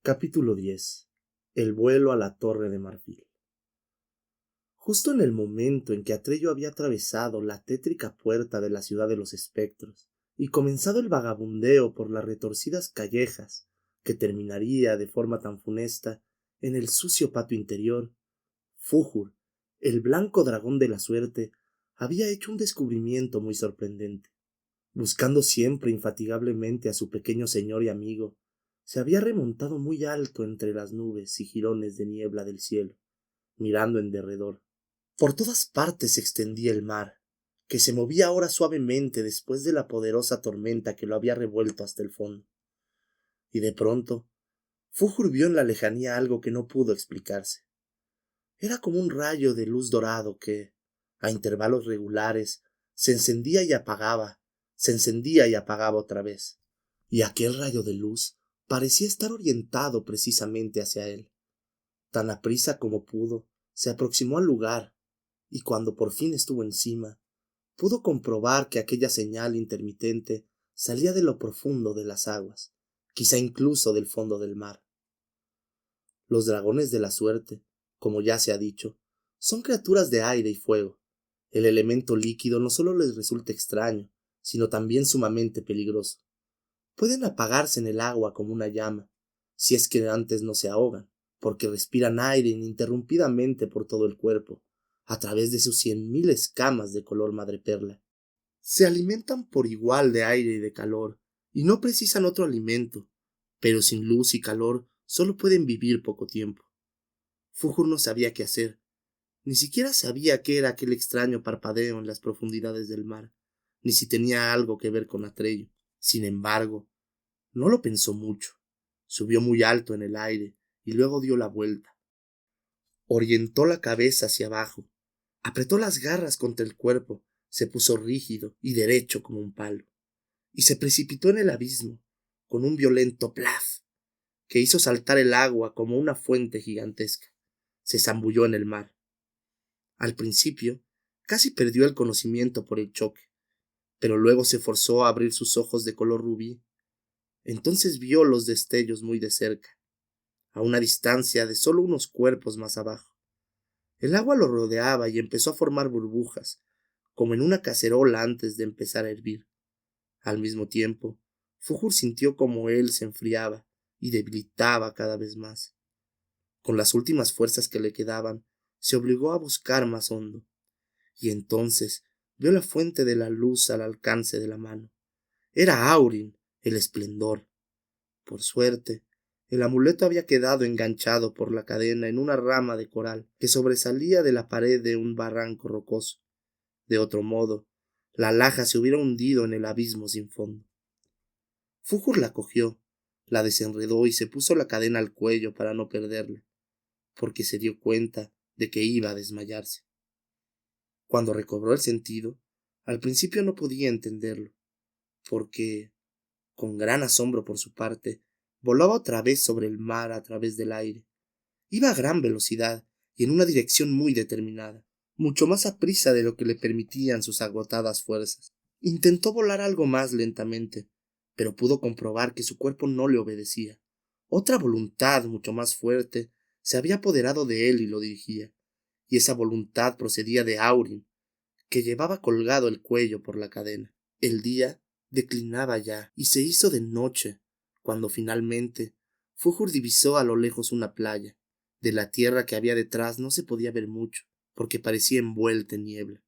Capítulo 10. El vuelo a la Torre de Marfil. Justo en el momento en que Atreyu había atravesado la tétrica puerta de la ciudad de los espectros y comenzado el vagabundeo por las retorcidas callejas que terminaría de forma tan funesta en el sucio patio interior, Fújur, el blanco dragón de la suerte, había hecho un descubrimiento muy sorprendente. Buscando siempre infatigablemente a su pequeño señor y amigo, se había remontado muy alto entre las nubes y jirones de niebla del cielo, mirando en derredor. Por todas partes se extendía el mar, que se movía ahora suavemente después de la poderosa tormenta que lo había revuelto hasta el fondo. Y de pronto, Fújur vio en la lejanía algo que no pudo explicarse. Era como un rayo de luz dorado que, a intervalos regulares, se encendía y apagaba otra vez. Y aquel rayo de luz parecía estar orientado precisamente hacia él. Tan aprisa como pudo, se aproximó al lugar, y cuando por fin estuvo encima, pudo comprobar que aquella señal intermitente salía de lo profundo de las aguas, quizá incluso del fondo del mar. Los dragones de la suerte, como ya se ha dicho, son criaturas de aire y fuego. El elemento líquido no solo les resulta extraño, sino también sumamente peligroso. Pueden apagarse en el agua como una llama, si es que antes no se ahogan, porque respiran aire ininterrumpidamente por todo el cuerpo, a través de sus 100.000 escamas de color madreperla. Se alimentan por igual de aire y de calor, y no precisan otro alimento, pero sin luz y calor solo pueden vivir poco tiempo. Fújur no sabía qué hacer, ni siquiera sabía qué era aquel extraño parpadeo en las profundidades del mar, ni si tenía algo que ver con Atreyu. Sin embargo, no lo pensó mucho. Subió muy alto en el aire y luego dio la vuelta. Orientó la cabeza hacia abajo, apretó las garras contra el cuerpo, se puso rígido y derecho como un palo, y se precipitó en el abismo con un violento plaf que hizo saltar el agua como una fuente gigantesca. Se zambulló en el mar. Al principio, casi perdió el conocimiento por el choque, pero luego se forzó a abrir sus ojos de color rubí. Entonces vio los destellos muy de cerca, a una distancia de solo unos cuerpos más abajo. El agua lo rodeaba y empezó a formar burbujas, como en una cacerola antes de empezar a hervir. Al mismo tiempo, Fújur sintió como él se enfriaba y debilitaba cada vez más. Con las últimas fuerzas que le quedaban, se obligó a buscar más hondo, y entonces vio la fuente de la luz al alcance de la mano. Era Aurin, el esplendor. Por suerte, el amuleto había quedado enganchado por la cadena en una rama de coral que sobresalía de la pared de un barranco rocoso. De otro modo, la alhaja se hubiera hundido en el abismo sin fondo. Fújur la cogió, la desenredó y se puso la cadena al cuello para no perderla, porque se dio cuenta de que iba a desmayarse. Cuando recobró el sentido, al principio no podía entenderlo, porque, con gran asombro por su parte, volaba otra vez sobre el mar a través del aire. Iba a gran velocidad y en una dirección muy determinada, mucho más aprisa de lo que le permitían sus agotadas fuerzas. Intentó volar algo más lentamente, pero pudo comprobar que su cuerpo no le obedecía. Otra voluntad mucho más fuerte se había apoderado de él y lo dirigía, y esa voluntad procedía de Aurin, que llevaba colgado el cuello por la cadena. El día declinaba ya y se hizo de noche, cuando finalmente Fújur divisó a lo lejos una playa. De la tierra que había detrás no se podía ver mucho, porque parecía envuelta en niebla.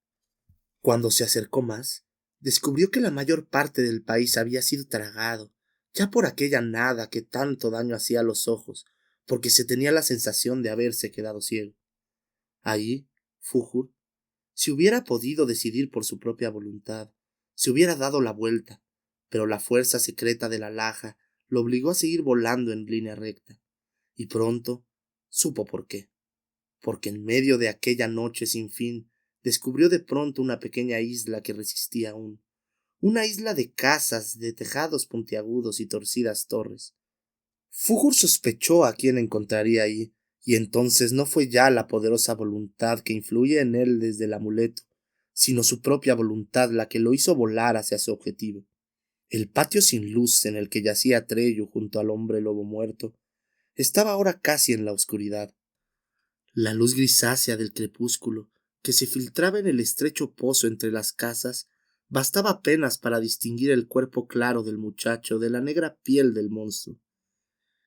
Cuando se acercó más, descubrió que la mayor parte del país había sido tragado, ya por aquella nada que tanto daño hacía a los ojos, porque se tenía la sensación de haberse quedado ciego. Allí, Fújur, si hubiera podido decidir por su propia voluntad, se hubiera dado la vuelta, pero la fuerza secreta de la alhaja lo obligó a seguir volando en línea recta, y pronto supo por qué. Porque en medio de aquella noche sin fin descubrió de pronto una pequeña isla que resistía aún, una isla de casas, de tejados puntiagudos y torcidas torres. Fújur sospechó a quién encontraría ahí, y entonces no fue ya la poderosa voluntad que influía en él desde el amuleto, sino su propia voluntad la que lo hizo volar hacia su objetivo. El patio sin luz en el que yacía Atreyu junto al hombre lobo muerto estaba ahora casi en la oscuridad. La luz grisácea del crepúsculo, que se filtraba en el estrecho pozo entre las casas, bastaba apenas para distinguir el cuerpo claro del muchacho de la negra piel del monstruo.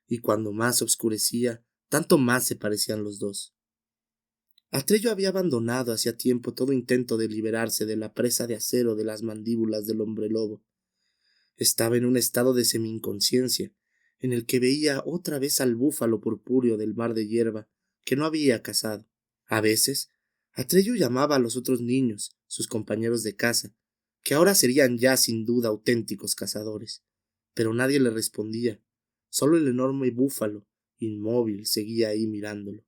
Y cuando más oscurecía, tanto más se parecían los dos. Atreyu había abandonado hacía tiempo todo intento de liberarse de la presa de acero de las mandíbulas del hombre lobo. Estaba en un estado de semi-inconsciencia, en el que veía otra vez al búfalo purpúreo del mar de hierba, que no había cazado. A veces, Atreyu llamaba a los otros niños, sus compañeros de caza, que ahora serían ya sin duda auténticos cazadores, pero nadie le respondía. Solo el enorme búfalo, inmóvil, seguía ahí mirándolo.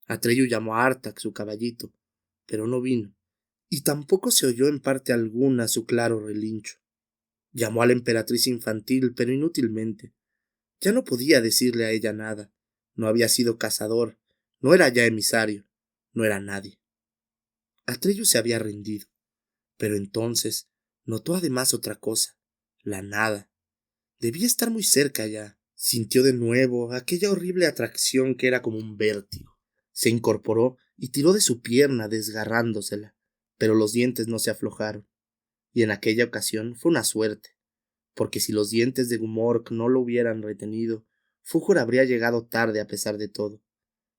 Atreyu llamó a Artak, su caballito, pero no vino, y tampoco se oyó en parte alguna su claro relincho. Llamó a la emperatriz infantil, pero inútilmente. Ya no podía decirle a ella nada. No había sido cazador, no era ya emisario, no era nadie. Atreyu se había rendido, pero entonces notó además otra cosa, la nada. Debía estar muy cerca ya. Sintió de nuevo aquella horrible atracción que era como un vértigo. Se incorporó y tiró de su pierna desgarrándosela, pero los dientes no se aflojaron. Y en aquella ocasión fue una suerte, porque si los dientes de Gumork no lo hubieran retenido, Fújor habría llegado tarde a pesar de todo.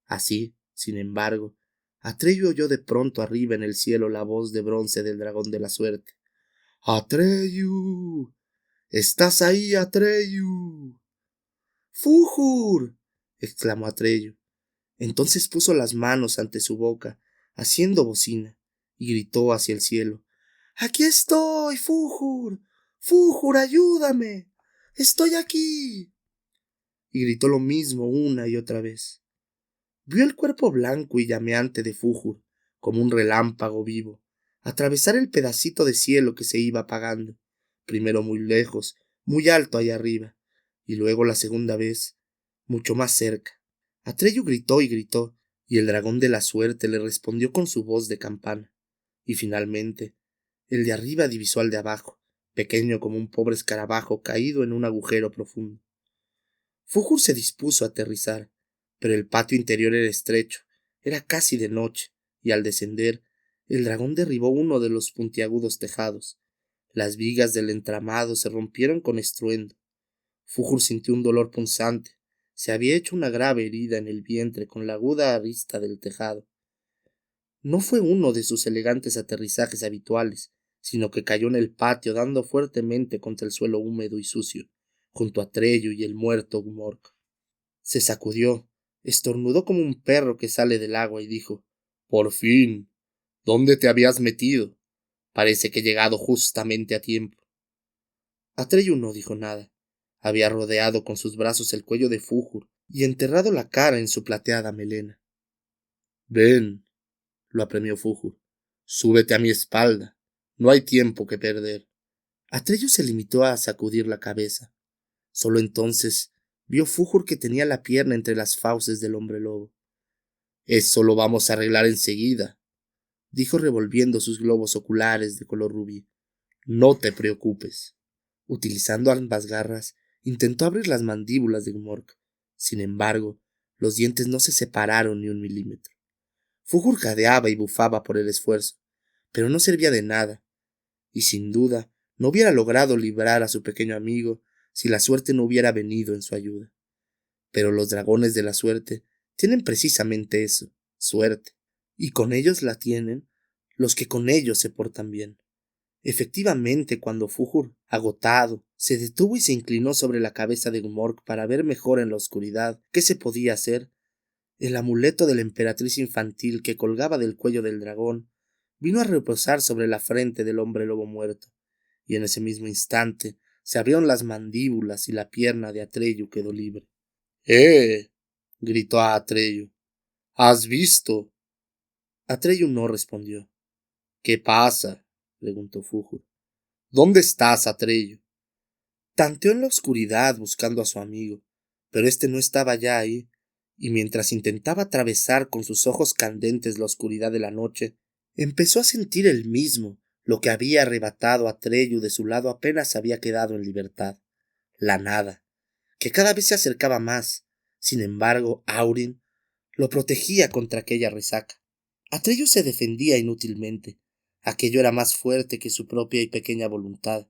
Así, sin embargo, Atreyu oyó de pronto arriba en el cielo la voz de bronce del dragón de la suerte. ¡Atreyu! ¡Estás ahí, Atreyu! ¡Fújur! Exclamó Atreyu. Entonces puso las manos ante su boca, haciendo bocina, y gritó hacia el cielo. ¡Aquí estoy, Fújur! ¡Fújur, ayúdame! ¡Estoy aquí! Y gritó lo mismo una y otra vez. Vio el cuerpo blanco y llameante de Fújur, como un relámpago vivo, atravesar el pedacito de cielo que se iba apagando, primero muy lejos, muy alto allá arriba, y luego la segunda vez, mucho más cerca. Atreyu gritó, y el dragón de la suerte le respondió con su voz de campana. Y finalmente, el de arriba divisó al de abajo, pequeño como un pobre escarabajo caído en un agujero profundo. Fújur se dispuso a aterrizar, pero el patio interior era estrecho, era casi de noche, y al descender, el dragón derribó uno de los puntiagudos tejados. Las vigas del entramado se rompieron con estruendo. Fújur sintió un dolor punzante. Se había hecho una grave herida en el vientre con la aguda arista del tejado. No fue uno de sus elegantes aterrizajes habituales, sino que cayó en el patio dando fuertemente contra el suelo húmedo y sucio, junto a Atreyu y el muerto Gumork. Se sacudió, estornudó como un perro que sale del agua y dijo: «Por fin. ¿Dónde te habías metido? Parece que he llegado justamente a tiempo». Atreyu no dijo nada. Había rodeado con sus brazos el cuello de Fújur y enterrado la cara en su plateada melena. «Ven», lo apremió Fújur. «Súbete a mi espalda. No hay tiempo que perder». Atreyu se limitó a sacudir la cabeza. Solo entonces vio Fújur que tenía la pierna entre las fauces del hombre lobo. «Eso lo vamos a arreglar enseguida», dijo revolviendo sus globos oculares de color rubí. «No te preocupes». Utilizando ambas garras, intentó abrir las mandíbulas de Gmork. Sin embargo, los dientes no se separaron ni un milímetro. Fújur jadeaba y bufaba por el esfuerzo, pero no servía de nada, y sin duda no hubiera logrado librar a su pequeño amigo si la suerte no hubiera venido en su ayuda. Pero los dragones de la suerte tienen precisamente eso, suerte, y con ellos la tienen los que con ellos se portan bien. Efectivamente, cuando Fújur, agotado, se detuvo y se inclinó sobre la cabeza de Gmork para ver mejor en la oscuridad qué se podía hacer, el amuleto de la emperatriz infantil que colgaba del cuello del dragón vino a reposar sobre la frente del hombre lobo muerto, y en ese mismo instante se abrieron las mandíbulas y la pierna de Atreyu quedó libre. Gritó a Atreyu. ¿Has visto? Atreyu no respondió. ¿Qué pasa? Preguntó Fújur. ¿Dónde estás, Atreyu? Tanteó en la oscuridad buscando a su amigo, pero éste no estaba ya ahí, y mientras intentaba atravesar con sus ojos candentes la oscuridad de la noche, empezó a sentir él mismo lo que había arrebatado a Atreyu de su lado apenas había quedado en libertad, la nada, que cada vez se acercaba más, Sin embargo, Aurin lo protegía contra aquella resaca. Atreyu se defendía inútilmente. Aquello era más fuerte que su propia y pequeña voluntad.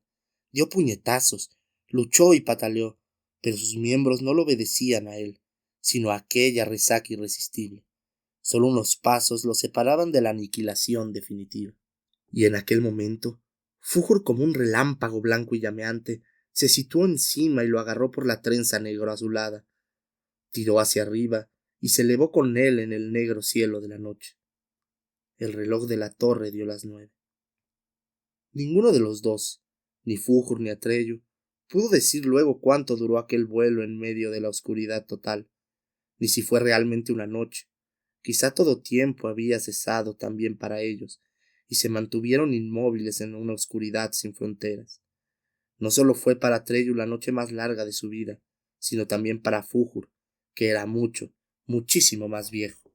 Dio puñetazos, luchó y pataleó, pero sus miembros no lo obedecían a él, sino a aquella resaca irresistible. Solo unos pasos lo separaban de la aniquilación definitiva. Y en aquel momento, Fújur, como un relámpago blanco y llameante, se situó encima y lo agarró por la trenza negro azulada. Tiró hacia arriba y se elevó con él en el negro cielo de la noche. El reloj de la torre dio las 9. Ninguno de los dos, ni Fújur ni Atreyu, pudo decir luego cuánto duró aquel vuelo en medio de la oscuridad total, ni si fue realmente una noche. Quizá todo tiempo había cesado también para ellos, y se mantuvieron inmóviles en una oscuridad sin fronteras. No solo fue para Atreyu la noche más larga de su vida, sino también para Fújur, que era mucho, muchísimo más viejo.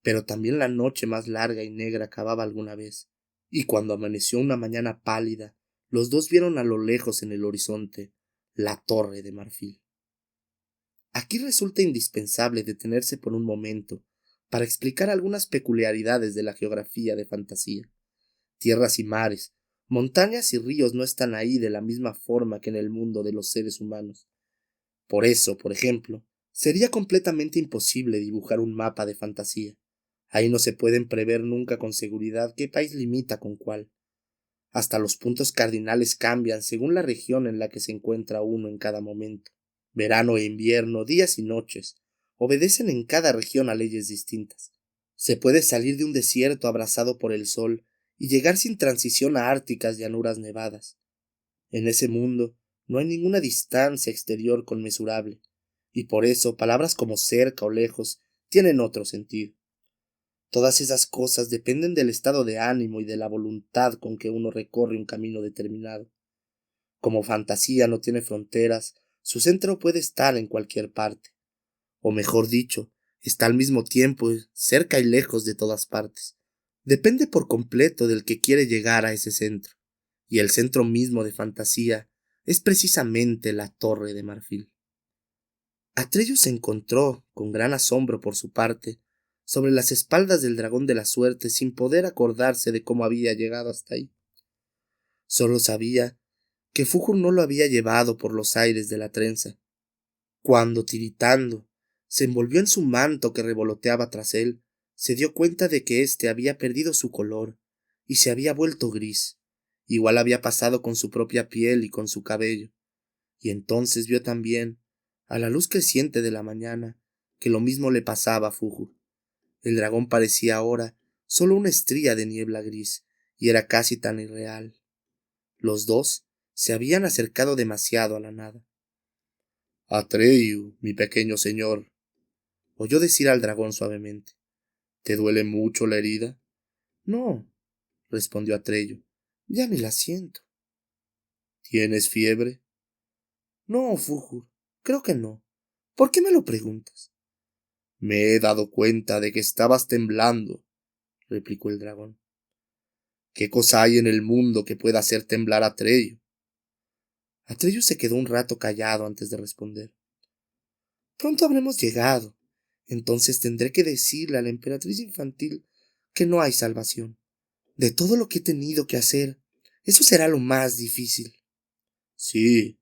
Pero también la noche más larga y negra acababa alguna vez, y cuando amaneció una mañana pálida, los dos vieron a lo lejos en el horizonte la torre de marfil. Aquí resulta indispensable detenerse por un momento para explicar algunas peculiaridades de la geografía de fantasía. Tierras y mares, montañas y ríos no están ahí de la misma forma que en el mundo de los seres humanos. Por eso, por ejemplo, sería completamente imposible dibujar un mapa de fantasía. Ahí no se pueden prever nunca con seguridad qué país limita con cuál. Hasta los puntos cardinales cambian según la región en la que se encuentra uno en cada momento. Verano e invierno, días y noches, obedecen en cada región a leyes distintas. Se puede salir de un desierto abrasado por el sol y llegar sin transición a árticas llanuras nevadas. En ese mundo no hay ninguna distancia exterior conmensurable, y por eso palabras como cerca o lejos tienen otro sentido. Todas esas cosas dependen del estado de ánimo y de la voluntad con que uno recorre un camino determinado. Como fantasía no tiene fronteras, su centro puede estar en cualquier parte, o mejor dicho, está al mismo tiempo cerca y lejos de todas partes. Depende por completo del que quiere llegar a ese centro, y el centro mismo de fantasía es precisamente la torre de marfil. Atreyu se encontró, con gran asombro por su parte, sobre las espaldas del dragón de la suerte sin poder acordarse de cómo había llegado hasta ahí. Solo sabía que Fújur no lo había llevado por los aires de la trenza. Cuando, tiritando, se envolvió en su manto que revoloteaba tras él, se dio cuenta de que éste había perdido su color y se había vuelto gris. Igual había pasado con su propia piel y con su cabello. Y entonces vio también, a la luz creciente de la mañana, que lo mismo le pasaba a Fújur. El dragón parecía ahora solo una estría de niebla gris, y era casi tan irreal. Los dos se habían acercado demasiado a la nada. Atreyu, mi pequeño señor, oyó decir al dragón suavemente. ¿Te duele mucho la herida? No, respondió Atreyu, ya ni la siento. ¿Tienes fiebre? No, Fújur, creo que no. ¿Por qué me lo preguntas? Me he dado cuenta de que estabas temblando, replicó el dragón. ¿Qué cosa hay en el mundo que pueda hacer temblar a Atreyu? Atreyu se quedó un rato callado antes de responder. Pronto habremos llegado. Entonces tendré que decirle a la emperatriz infantil que no hay salvación. De todo lo que he tenido que hacer, eso será lo más difícil. Sí,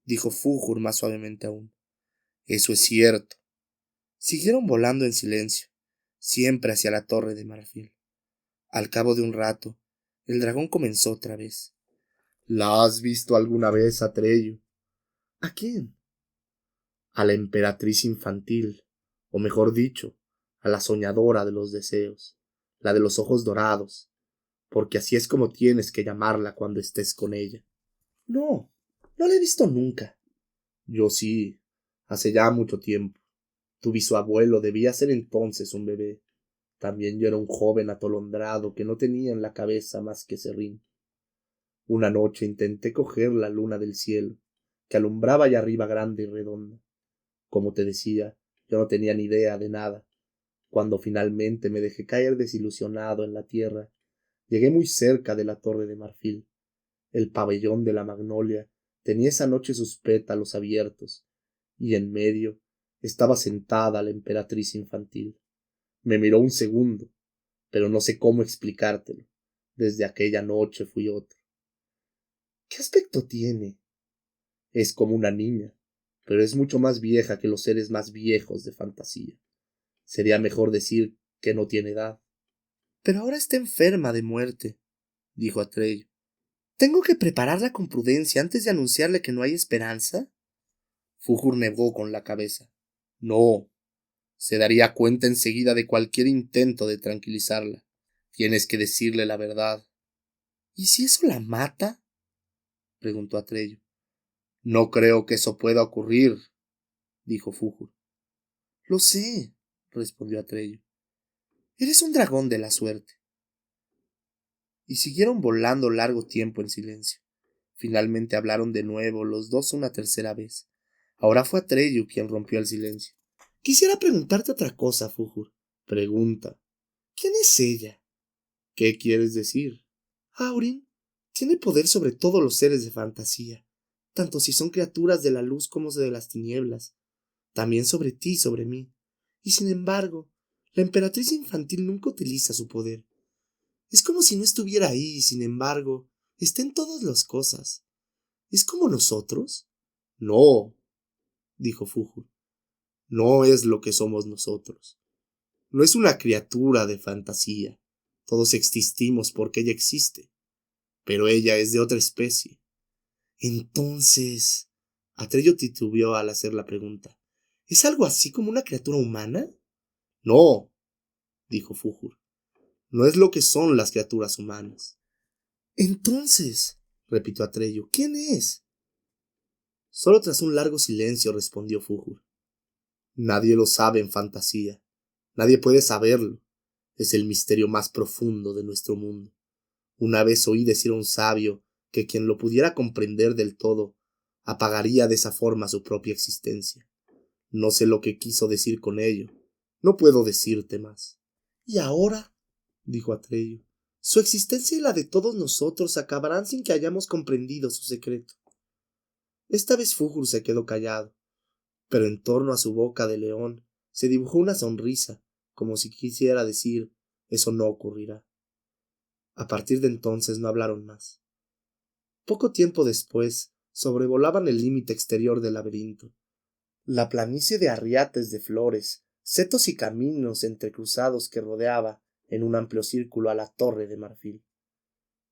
dijo Fújur más suavemente aún. Eso es cierto. Siguieron volando en silencio, siempre hacia la torre de marfil. Al cabo de un rato, el dragón comenzó otra vez. ¿La has visto alguna vez, Atreyu? ¿A quién? A la emperatriz infantil, o mejor dicho, a la soñadora de los deseos, la de los ojos dorados, porque así es como tienes que llamarla cuando estés con ella. No, no la he visto nunca. Yo sí, hace ya mucho tiempo. Tu bisabuelo debía ser entonces un bebé. También yo era un joven atolondrado que no tenía en la cabeza más que serrín. Una noche intenté coger la luna del cielo, que alumbraba allá arriba grande y redonda. Como te decía, yo no tenía ni idea de nada. Cuando finalmente me dejé caer desilusionado en la tierra, llegué muy cerca de la torre de marfil. El pabellón de la magnolia tenía esa noche sus pétalos abiertos, y en medio Estaba sentada la emperatriz infantil. Me miró un segundo, pero no sé cómo explicártelo. Desde aquella noche fui otro. ¿Qué aspecto tiene? Es como una niña, pero es mucho más vieja que los seres más viejos de fantasía. Sería mejor decir que no tiene edad. Pero ahora está enferma de muerte, dijo Atreyu. ¿Tengo que prepararla con prudencia antes de anunciarle que no hay esperanza? Fújur negó con la cabeza. No. Se daría cuenta enseguida de cualquier intento de tranquilizarla. Tienes que decirle la verdad. ¿Y si eso la mata? Preguntó Atreyu. No creo que eso pueda ocurrir, dijo Fújur. Lo sé, respondió Atreyu. Eres un dragón de la suerte. Y siguieron volando largo tiempo en silencio. Finalmente hablaron de nuevo, los dos una tercera vez. Ahora fue Atreyu quien rompió el silencio. Quisiera preguntarte otra cosa, Fújur. Pregunta. ¿Quién es ella? ¿Qué quieres decir? Aurin tiene poder sobre todos los seres de fantasía, tanto si son criaturas de la luz como de las tinieblas, también sobre ti y sobre mí. Y sin embargo, la emperatriz infantil nunca utiliza su poder. Es como si no estuviera ahí y sin embargo, está en todas las cosas. ¿Es como nosotros? No, dijo Fújur. No es lo que somos nosotros. No es una criatura de fantasía. Todos existimos porque ella existe. Pero ella es de otra especie. Entonces, Atreyu titubeó al hacer la pregunta. ¿Es algo así como una criatura humana? No, dijo Fújur. No es lo que son las criaturas humanas. Entonces, repitió Atreyu, ¿quién es? Solo tras un largo silencio respondió Fújur. Nadie lo sabe en fantasía. Nadie puede saberlo. Es el misterio más profundo de nuestro mundo. Una vez oí decir a un sabio que quien lo pudiera comprender del todo apagaría de esa forma su propia existencia. No sé lo que quiso decir con ello. No puedo decirte más. ¿Y ahora? Dijo Atreyu. Su existencia y la de todos nosotros acabarán sin que hayamos comprendido su secreto. Esta vez Fújur se quedó callado, pero en torno a su boca de león se dibujó una sonrisa, como si quisiera decir, eso no ocurrirá. A partir de entonces no hablaron más. Poco tiempo después, sobrevolaban el límite exterior del laberinto. La planicie de arriates de flores, setos y caminos entrecruzados que rodeaba en un amplio círculo a la torre de marfil.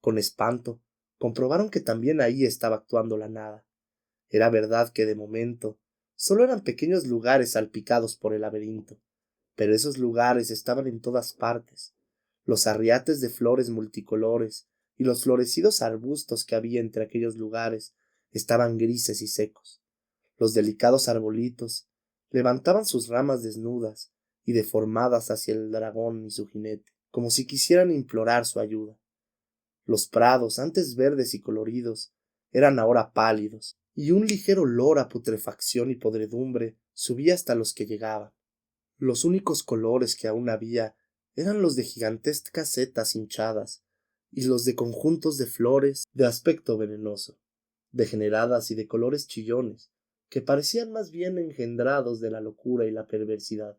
Con espanto, comprobaron que también ahí estaba actuando la nada. Era verdad que de momento solo eran pequeños lugares salpicados por el laberinto, pero esos lugares estaban en todas partes. Los arriates de flores multicolores y los florecidos arbustos que había entre aquellos lugares estaban grises y secos. Los delicados arbolitos levantaban sus ramas desnudas y deformadas hacia el dragón y su jinete, como si quisieran implorar su ayuda. Los prados, antes verdes y coloridos, eran ahora pálidos, y un ligero olor a putrefacción y podredumbre subía hasta los que llegaban. Los únicos colores que aún había eran los de gigantescas setas hinchadas y los de conjuntos de flores de aspecto venenoso, degeneradas y de colores chillones, que parecían más bien engendrados de la locura y la perversidad.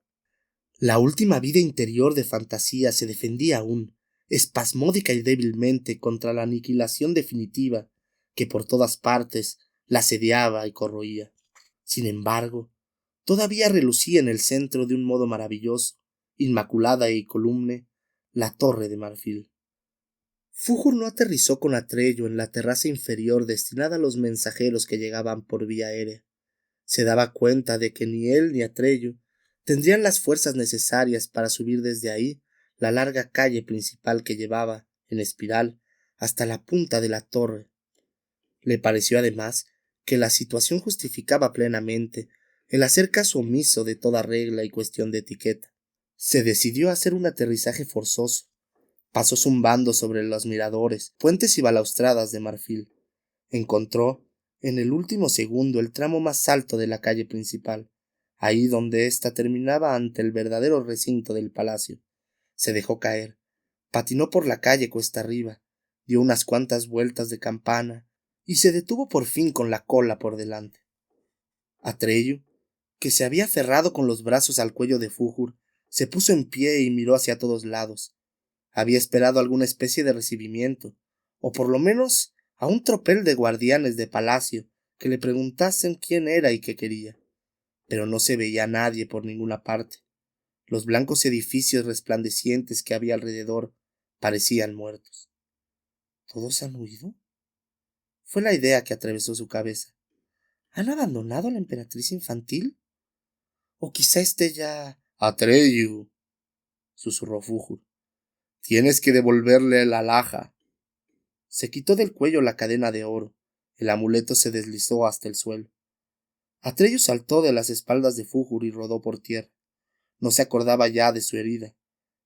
La última vida interior de fantasía se defendía aún, espasmódica y débilmente, contra la aniquilación definitiva que por todas partes la asediaba y corroía. Sin embargo, todavía relucía en el centro de un modo maravilloso, inmaculada y columne, la torre de marfil. Fújur no aterrizó con Atreyu en la terraza inferior destinada a los mensajeros que llegaban por vía aérea. Se daba cuenta de que ni él ni Atreyu tendrían las fuerzas necesarias para subir desde ahí la larga calle principal que llevaba, en espiral, hasta la punta de la torre. Le pareció además que la situación justificaba plenamente el hacer caso omiso de toda regla y cuestión de etiqueta. Se decidió a hacer un aterrizaje forzoso. Pasó zumbando sobre los miradores, puentes y balaustradas de marfil. Encontró, en el último segundo, el tramo más alto de la calle principal, ahí donde ésta terminaba ante el verdadero recinto del palacio. Se dejó caer, patinó por la calle cuesta arriba, dio unas cuantas vueltas de campana y se detuvo por fin con la cola por delante. Atreyu, que se había aferrado con los brazos al cuello de Fújur, se puso en pie y miró hacia todos lados. Había esperado alguna especie de recibimiento, o por lo menos a un tropel de guardianes de palacio que le preguntasen quién era y qué quería. Pero no se veía a nadie por ninguna parte. Los blancos edificios resplandecientes que había alrededor parecían muertos. ¿Todos han huido? Fue la idea que atravesó su cabeza. ¿Han abandonado a la emperatriz infantil? ¿O quizá esté ya... Atreyu, susurró Fújur. Tienes que devolverle la alhaja. Se quitó del cuello la cadena de oro. El amuleto se deslizó hasta el suelo. Atreyu saltó de las espaldas de Fújur y rodó por tierra. No se acordaba ya de su herida.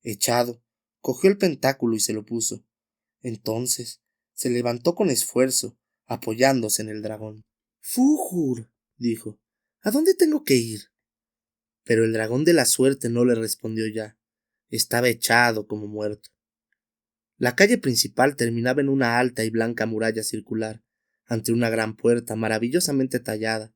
Echado, cogió el pentáculo y se lo puso. Entonces se levantó con esfuerzo, apoyándose en el dragón. Fújur, dijo, ¿a dónde tengo que ir? Pero el dragón de la suerte no le respondió ya. Estaba echado como muerto. La calle principal terminaba en una alta y blanca muralla circular, ante una gran puerta maravillosamente tallada,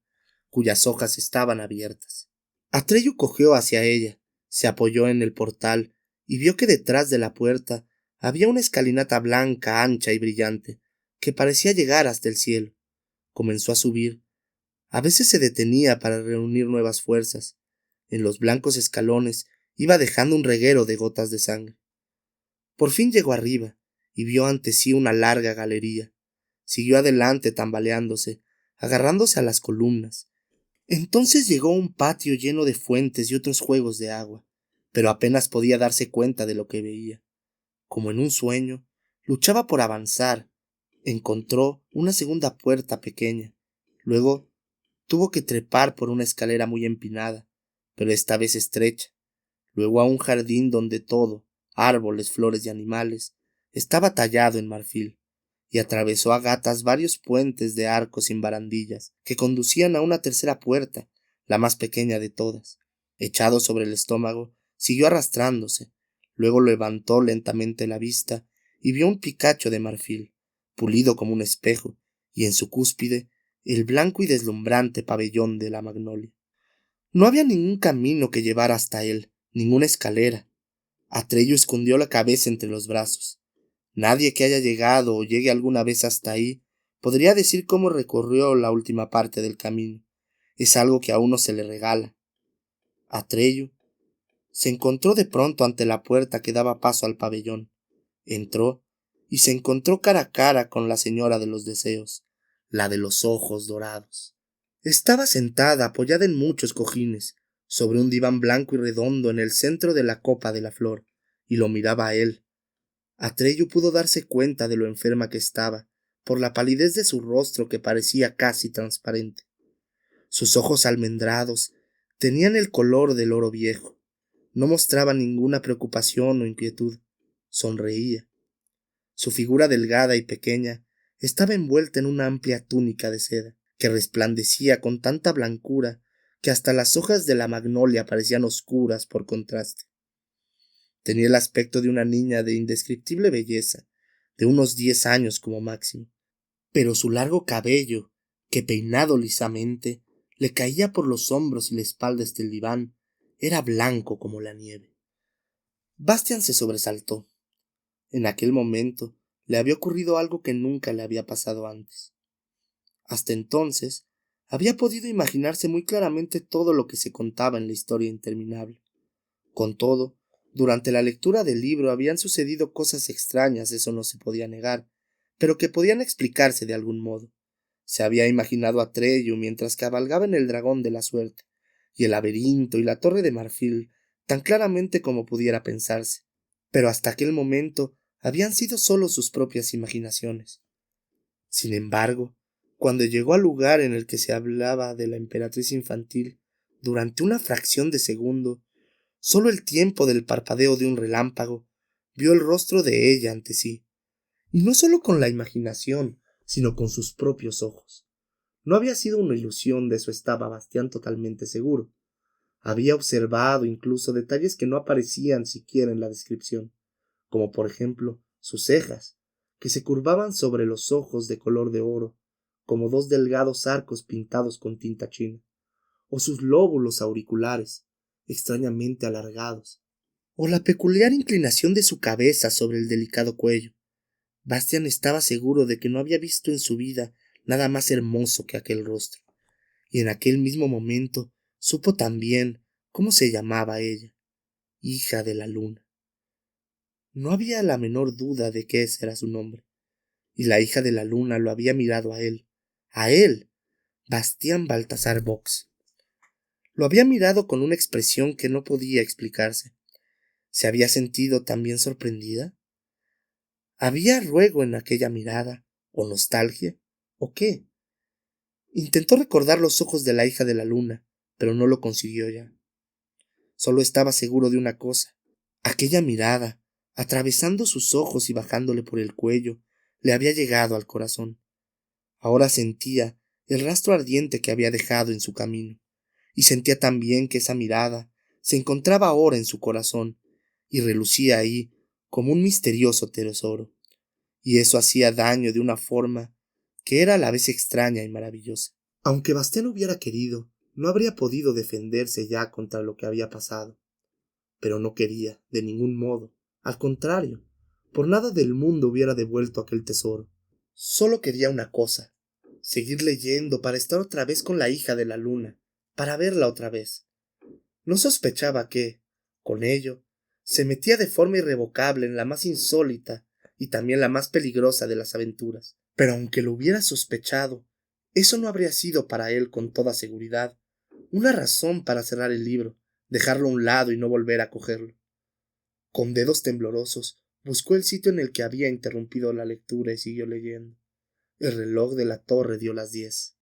cuyas hojas estaban abiertas. Atreyu cogió hacia ella, se apoyó en el portal y vio que detrás de la puerta había una escalinata blanca, ancha y brillante, que parecía llegar hasta el cielo. Comenzó a subir. A veces se detenía para reunir nuevas fuerzas. En los blancos escalones iba dejando un reguero de gotas de sangre. Por fin llegó arriba y vio ante sí una larga galería. Siguió adelante tambaleándose, agarrándose a las columnas. Entonces llegó a un patio lleno de fuentes y otros juegos de agua, pero apenas podía darse cuenta de lo que veía. Como en un sueño, luchaba por avanzar. Encontró una segunda puerta pequeña. Luego tuvo que trepar por una escalera muy empinada, pero esta vez estrecha. Luego a un jardín donde todo, árboles, flores y animales, estaba tallado en marfil, y atravesó a gatas varios puentes de arcos sin barandillas, que conducían a una tercera puerta, la más pequeña de todas. Echado sobre el estómago, siguió arrastrándose. Luego levantó lentamente la vista y vio un picacho de marfil, pulido como un espejo, y en su cúspide el blanco y deslumbrante pabellón de la magnolia. No había ningún camino que llevara hasta él, ninguna escalera. Atreyu escondió la cabeza entre los brazos. Nadie que haya llegado o llegue alguna vez hasta ahí podría decir cómo recorrió la última parte del camino. Es algo que a uno se le regala. Atreyu se encontró de pronto ante la puerta que daba paso al pabellón. Entró y se encontró cara a cara con la señora de los deseos, la de los ojos dorados. Estaba sentada apoyada en muchos cojines, sobre un diván blanco y redondo en el centro de la copa de la flor, y lo miraba a él. Atreyu pudo darse cuenta de lo enferma que estaba, por la palidez de su rostro que parecía casi transparente. Sus ojos almendrados tenían el color del oro viejo. No mostraba ninguna preocupación o inquietud. Sonreía. Su figura delgada y pequeña estaba envuelta en una amplia túnica de seda, que resplandecía con tanta blancura que hasta las hojas de la magnolia parecían oscuras por contraste. Tenía el aspecto de una niña de indescriptible belleza, de unos 10 años como máximo, pero su largo cabello, que peinado lisamente, le caía por los hombros y la espalda hasta el diván, era blanco como la nieve. Bastian se sobresaltó. En aquel momento le había ocurrido algo que nunca le había pasado antes. Hasta entonces había podido imaginarse muy claramente todo lo que se contaba en la historia interminable. Con todo, durante la lectura del libro habían sucedido cosas extrañas, eso no se podía negar, pero que podían explicarse de algún modo. Se había imaginado a Treyu mientras cabalgaba en el dragón de la suerte, y el laberinto y la torre de marfil tan claramente como pudiera pensarse. Pero hasta aquel momento habían sido solo sus propias imaginaciones. Sin embargo, cuando llegó al lugar en el que se hablaba de la emperatriz infantil, durante una fracción de segundo, solo el tiempo del parpadeo de un relámpago, vio el rostro de ella ante sí, y no solo con la imaginación, sino con sus propios ojos. No había sido una ilusión, de eso estaba Bastián totalmente seguro. Había observado incluso detalles que no aparecían siquiera en la descripción, como por ejemplo sus cejas, que se curvaban sobre los ojos de color de oro, como dos delgados arcos pintados con tinta china, o sus lóbulos auriculares, extrañamente alargados, o la peculiar inclinación de su cabeza sobre el delicado cuello. Bastián estaba seguro de que no había visto en su vida nada más hermoso que aquel rostro, y en aquel mismo momento supo también cómo se llamaba ella, hija de la luna. No había la menor duda de que ese era su nombre, y la hija de la luna lo había mirado a él, Bastián Baltasar Box. Lo había mirado con una expresión que no podía explicarse. ¿Se había sentido también sorprendida? ¿Había ruego en aquella mirada, o nostalgia, o qué? Intentó recordar los ojos de la hija de la luna, pero no lo consiguió ya. Solo estaba seguro de una cosa. Aquella mirada, atravesando sus ojos y bajándole por el cuello, le había llegado al corazón. Ahora sentía el rastro ardiente que había dejado en su camino, y sentía también que esa mirada se encontraba ahora en su corazón, y relucía ahí como un misterioso tesoro, y eso hacía daño de una forma que era a la vez extraña y maravillosa. Aunque Bastián hubiera querido, no habría podido defenderse ya contra lo que había pasado. Pero no quería, de ningún modo. Al contrario, por nada del mundo hubiera devuelto aquel tesoro. Solo quería una cosa: seguir leyendo para estar otra vez con la hija de la luna, para verla otra vez. No sospechaba que, con ello, se metía de forma irrevocable en la más insólita y también la más peligrosa de las aventuras. Pero aunque lo hubiera sospechado, eso no habría sido para él con toda seguridad una razón para cerrar el libro, dejarlo a un lado y no volver a cogerlo. Con dedos temblorosos buscó el sitio en el que había interrumpido la lectura y siguió leyendo. El reloj de la torre dio las 10.